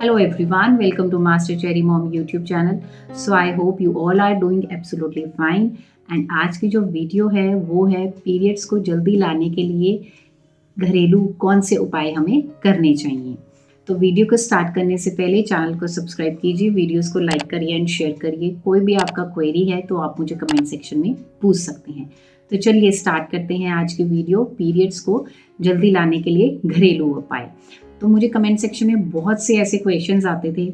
Hello everyone, welcome to Master Cherry Mom YouTube channel. So I hope you all are doing absolutely fine. And आज की जो video है वो है periods को जल्दी लाने के लिए घरेलू कौन से उपाय हमें करने चाहिए। तो वीडियो को स्टार्ट करने से पहले चैनल को सब्सक्राइब कीजिए, वीडियोस को लाइक करिए एंड शेयर करिए। कोई भी आपका क्वेरी है तो आप मुझे कमेंट सेक्शन में पूछ सकते हैं। तो चलिए स्टार्ट करते हैं आज की वीडियो, पीरियड्स को जल्दी लाने के लिए घरेलू उपाय। तो मुझे कमेंट सेक्शन में बहुत से ऐसे क्वेश्चंस आते थे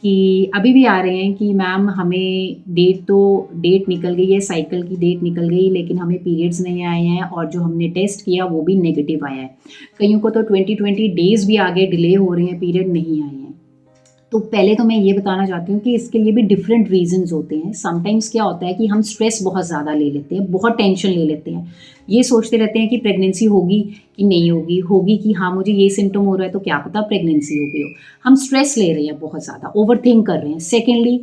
कि अभी भी आ रहे हैं कि मैम हमें डेट निकल गई है, साइकिल की डेट निकल गई, लेकिन हमें पीरियड्स नहीं आए हैं और जो हमने टेस्ट किया वो भी नेगेटिव आया है। कईयों को तो 20 डेज़ भी आगे डिले हो रहे हैं, पीरियड नहीं आए हैं। तो पहले तो मैं ये बताना चाहती हूँ कि इसके लिए भी डिफरेंट रीजंस होते हैं। समटाइम्स क्या होता है कि हम स्ट्रेस बहुत ज़्यादा ले लेते हैं, बहुत टेंशन ले लेते हैं, ये सोचते रहते हैं कि प्रेगनेंसी होगी कि नहीं होगी, होगी कि हाँ मुझे ये सिम्टम हो रहा है तो क्या पता प्रेगनेंसी हो गई हो। हम स्ट्रेस ले रहे हैं, बहुत ज़्यादा ओवर थिंक कर रहे हैं। सेकेंडली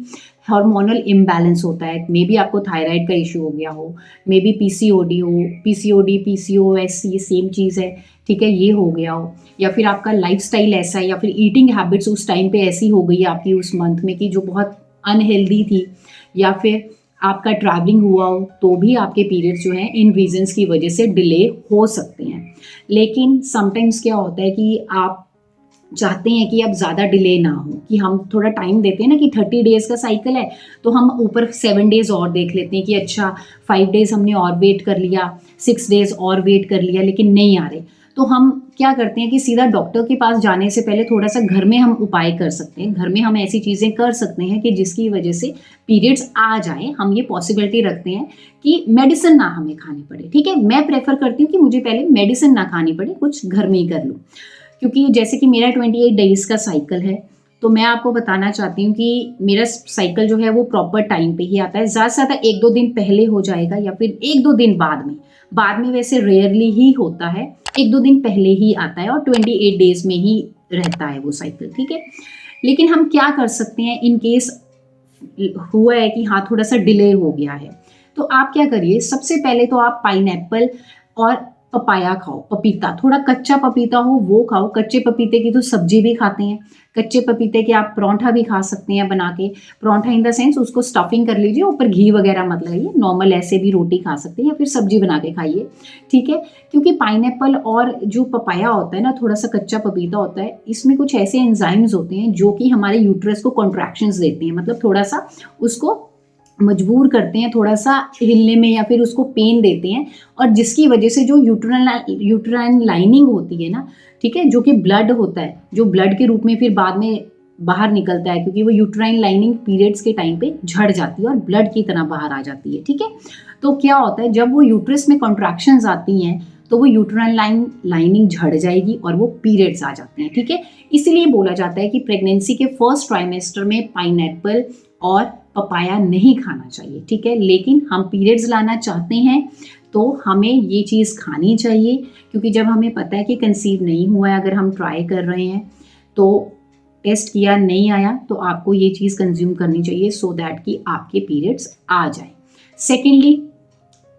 हार्मोनल इम्बैलेंस होता है, मे बी आपको थायराइड का इशू हो गया हो, मे बी पीसीओडी हो, पीसीओडी पीसीओएस ये सेम चीज़ है, ठीक है, ये हो गया हो, या फिर आपका लाइफस्टाइल ऐसा है, या फिर ईटिंग हैबिट्स उस टाइम पे ऐसी हो गई आपकी उस मंथ में कि जो बहुत अनहेल्दी थी, या फिर आपका ट्रैवलिंग हुआ हो तो भी आपके पीरियड्स जो हैं इन रीजंस की वजह से डिले हो सकते हैं। लेकिन समटाइम्स क्या होता है कि आप चाहते हैं कि अब ज़्यादा डिले ना हो, कि हम थोड़ा टाइम देते हैं ना कि 30 डेज़ का साइकिल है तो हम ऊपर 7 डेज़ और देख लेते हैं कि अच्छा 5 डेज़ हमने और वेट कर लिया, 6 डेज़ और वेट कर लिया, लेकिन नहीं आ रहे। तो हम क्या करते हैं कि सीधा डॉक्टर के पास जाने से पहले थोड़ा सा घर में हम उपाय कर सकते हैं। घर में हम ऐसी चीज़ें कर सकते हैं कि जिसकी वजह से पीरियड्स आ जाए। हम ये पॉसिबिलिटी रखते हैं कि मेडिसिन ना हमें खानी पड़े, ठीक है। मैं प्रेफर करती हूँ कि मुझे पहले मेडिसिन ना खानी पड़े, कुछ घर में ही कर लूँ। क्योंकि जैसे कि मेरा 28 डेज़ का साइकिल है, तो मैं आपको बताना चाहती हूँ कि मेरा साइकिल जो है वो प्रॉपर टाइम पे ही आता है। ज़्यादा से ज़्यादा 1-2 दिन पहले हो जाएगा या फिर 1-2 दिन बाद में वैसे रेयरली ही होता है, 1-2 दिन पहले ही आता है और 28 डेज़ में ही रहता है वो साइकिल, ठीक है। लेकिन हम क्या कर सकते हैं इन केस हुआ है कि हाँ थोड़ा सा डिले हो गया है, तो आप क्या करिए, सबसे पहले तो आप पाइनएप्पल और पपाया खाओ, पपीता, थोड़ा कच्चा पपीता हो वो खाओ। कच्चे पपीते की तो सब्जी भी खाते हैं, कच्चे पपीते के आप परांठा भी खा सकते हैं बना के। परांठा इन द सेंस उसको स्टफिंग कर लीजिए, ऊपर घी वगैरह मत लगाइए, नॉर्मल ऐसे भी रोटी खा सकते हैं या फिर सब्जी बना के खाइए, ठीक है। क्योंकि पाइनएप्पल और जो पपाया होता है ना, थोड़ा सा कच्चा पपीता होता है, इसमें कुछ ऐसे एंजाइम्स होते हैं जो कि हमारे यूट्रस को कॉन्ट्रैक्शंस देते हैं, मतलब थोड़ा सा उसको मजबूर करते हैं, थोड़ा सा हिलने में, या फिर उसको पेन देते हैं, और जिसकी वजह से जो यूट्राइन लाइनिंग होती है ना, ठीक है, जो कि ब्लड होता है, जो ब्लड के रूप में फिर बाद में बाहर निकलता है, क्योंकि वो यूट्राइन लाइनिंग पीरियड्स के टाइम पे झड़ जाती है और ब्लड की तरह बाहर आ जाती है, ठीक है। तो क्या होता है जब वो यूट्रस में कॉन्ट्रैक्शंस आती हैं तो वो यूट्राइन लाइनिंग झड़ जाएगी और वो पीरियड्स आ जाते हैं, ठीक है। इसीलिए बोला जाता है कि प्रेगनेंसी के फर्स्ट ट्राइमेस्टर में पाइनएप्पल और पपाया नहीं खाना चाहिए, ठीक है। लेकिन हम पीरियड्स लाना चाहते हैं तो हमें ये चीज़ खानी चाहिए, क्योंकि जब हमें पता है कि कंसीव नहीं हुआ है, अगर हम ट्राई कर रहे हैं तो टेस्ट किया नहीं आया, तो आपको ये चीज़ कंज्यूम करनी चाहिए सो दैट कि आपके पीरियड्स आ जाए। सेकेंडली,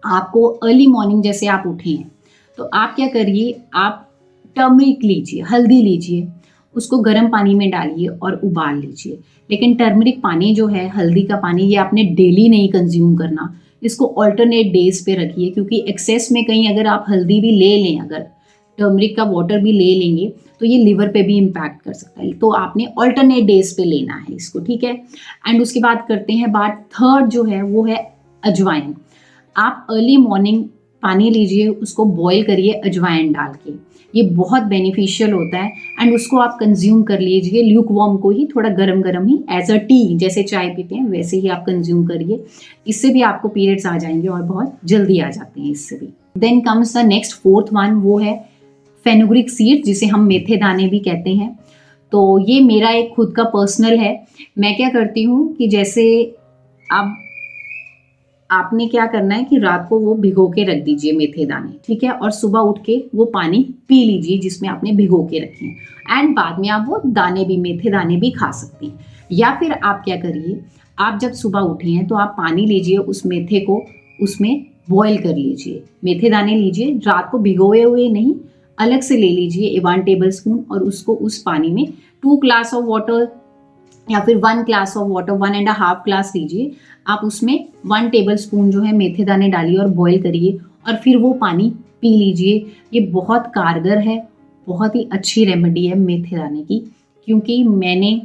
आपको अर्ली मॉर्निंग जैसे आप उठे हैं तो आप क्या करिए, आप टर्मरिक लीजिए, हल्दी लीजिए, उसको गर्म पानी में डालिए और उबाल लीजिए। लेकिन टर्मरिक पानी जो है, हल्दी का पानी, ये आपने डेली नहीं कंज्यूम करना, इसको ऑल्टरनेट डेज पे रखिए, क्योंकि एक्सेस में कहीं अगर आप हल्दी भी ले लें, अगर टर्मरिक का वाटर भी ले लेंगे तो ये लिवर पे भी इम्पैक्ट कर सकता है। तो आपने ऑल्टरनेट डेज पे लेना है इसको, ठीक है। एंड उसके बाद करते हैं बात, थर्ड जो है वो है अजवाइन। आप अर्ली मॉर्निंग पानी लीजिए, उसको बॉईल करिए अजवाइन डाल के, ये बहुत बेनिफिशियल होता है। एंड उसको आप कंज्यूम कर लीजिए, ल्यूक वार्म को ही, थोड़ा गरम गरम ही, एज अ टी, जैसे चाय पीते हैं वैसे ही आप कंज्यूम करिए। इससे भी आपको पीरियड्स आ जाएंगे और बहुत जल्दी आ जाते हैं इससे भी। Then comes the next fourth one, वो है फेनुग्रिक सीड, जिसे हम मेथे दाने भी कहते हैं। तो ये मेरा एक खुद का पर्सनल है। मैं क्या करती हूँ कि जैसे अब आपने क्या करना है कि रात को वो भिगो के रख दीजिए मेथे दाने, ठीक है, और सुबह उठ के वो पानी पी लीजिए जिसमें आपने भिगो के रखे हैं। एंड बाद में आप वो दाने भी, मेथे दाने भी खा सकते हैं। या फिर आप क्या करिए, आप जब सुबह उठे हैं तो आप पानी लीजिए, उस मेथे को उसमें बॉईल कर लीजिए, मेथे दाने लीजिए, रात को भिगोए हुए नहीं, अलग से ले लीजिए 1 टेबल स्पून और उसको उस पानी में 2 ग्लास ऑफ वाटर या फिर 1 ग्लास ऑफ वाटर 1.5 ग्लास लीजिए। आप उसमें 1 टेबल स्पून जो है मेथी दाने डालिए और बॉईल करिए और फिर वो पानी पी लीजिए। ये बहुत कारगर है, बहुत ही अच्छी रेमेडी है मेथी दाने की, क्योंकि मैंने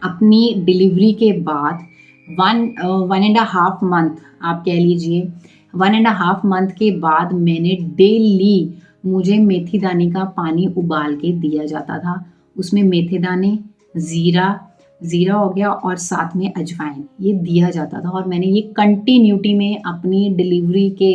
अपनी डिलीवरी के बाद 1.5 मंथ आप कह लीजिए 1.5 मंथ के बाद मैंने डेली मुझे मेथी दाने का पानी उबाल के दिया जाता था। उसमें मेथी दाने, ज़ीरा हो गया और साथ में अजवाइन ये दिया जाता था और मैंने ये कंटिन्यूटी में अपनी डिलीवरी के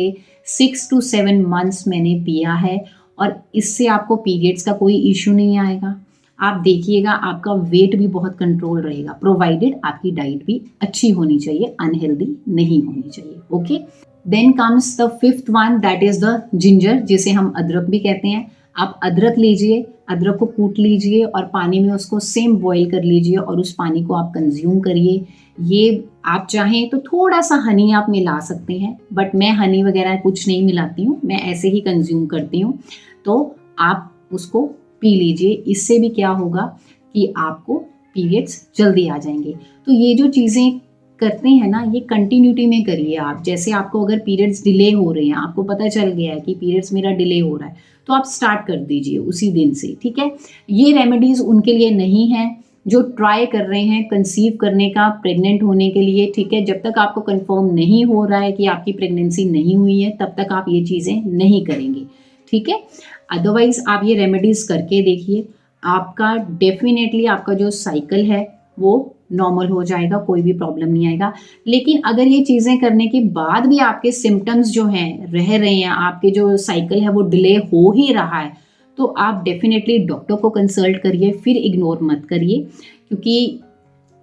6 to 7 मंथ्स मैंने पिया है और इससे आपको पीरियड्स का कोई इशू नहीं आएगा। आप देखिएगा आपका वेट भी बहुत कंट्रोल रहेगा, प्रोवाइडेड आपकी डाइट भी अच्छी होनी चाहिए, अनहेल्दी नहीं होनी चाहिए। Okay, then comes the fifth one, that is the ginger, जिसे हम अदरक भी कहते हैं। आप अदरक लीजिए, अदरक को कूट लीजिए और पानी में उसको सेम बॉईल कर लीजिए और उस पानी को आप कंज्यूम करिए। ये आप चाहें तो थोड़ा सा हनी आप मिला सकते हैं, बट मैं हनी वगैरह कुछ नहीं मिलाती हूँ, मैं ऐसे ही कंज्यूम करती हूँ। तो आप उसको पी लीजिए। इससे भी क्या होगा कि आपको पीरियड्स जल्दी आ जाएंगे। तो ये जो चीज़ें करते हैं ना, ये कंटिन्यूटी में करिए आप। जैसे आपको अगर पीरियड्स डिले हो रहे हैं, आपको पता चल गया है कि पीरियड्स मेरा डिले हो रहा है, तो आप स्टार्ट कर दीजिए उसी दिन से, ठीक है। ये रेमेडीज़ उनके लिए नहीं है जो ट्राई कर रहे हैं कंसीव करने का, प्रेग्नेंट होने के लिए, ठीक है। जब तक आपको कंफर्म नहीं हो रहा है कि आपकी प्रेगनेंसी नहीं हुई है, तब तक आप ये चीज़ें नहीं करेंगे, ठीक है। अदरवाइज आप ये रेमेडीज़ करके देखिए, आपका डेफिनेटली आपका जो साइकिल है वो नॉर्मल हो जाएगा, कोई भी प्रॉब्लम नहीं आएगा। लेकिन अगर ये चीज़ें करने के बाद भी आपके सिम्टम्स जो हैं रह रहे हैं, आपके जो साइकिल है वो डिले हो ही रहा है, तो आप डेफिनेटली डॉक्टर को कंसल्ट करिए, फिर इग्नोर मत करिए, क्योंकि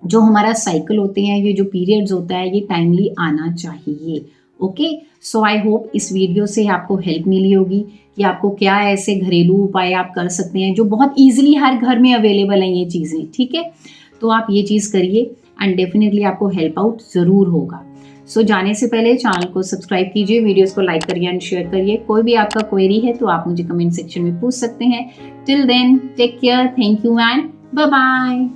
जो हमारा साइकिल होते हैं, ये जो पीरियड्स होता है, ये टाइमली आना चाहिए। ओके, सो आई होप इस वीडियो से आपको हेल्प मिली होगी कि आपको क्या ऐसे घरेलू उपाय आप कर सकते हैं जो बहुत ईजिली हर घर में अवेलेबल हैं ये चीज़ें, ठीक है। तो आप ये चीज़ करिए एंड डेफिनेटली आपको हेल्प आउट ज़रूर होगा। सो जाने से पहले चैनल को सब्सक्राइब कीजिए, वीडियोस को लाइक करिए एंड शेयर करिए। कोई भी आपका क्वेरी है तो आप मुझे कमेंट सेक्शन में पूछ सकते हैं। Till then take care, thank you and bye bye.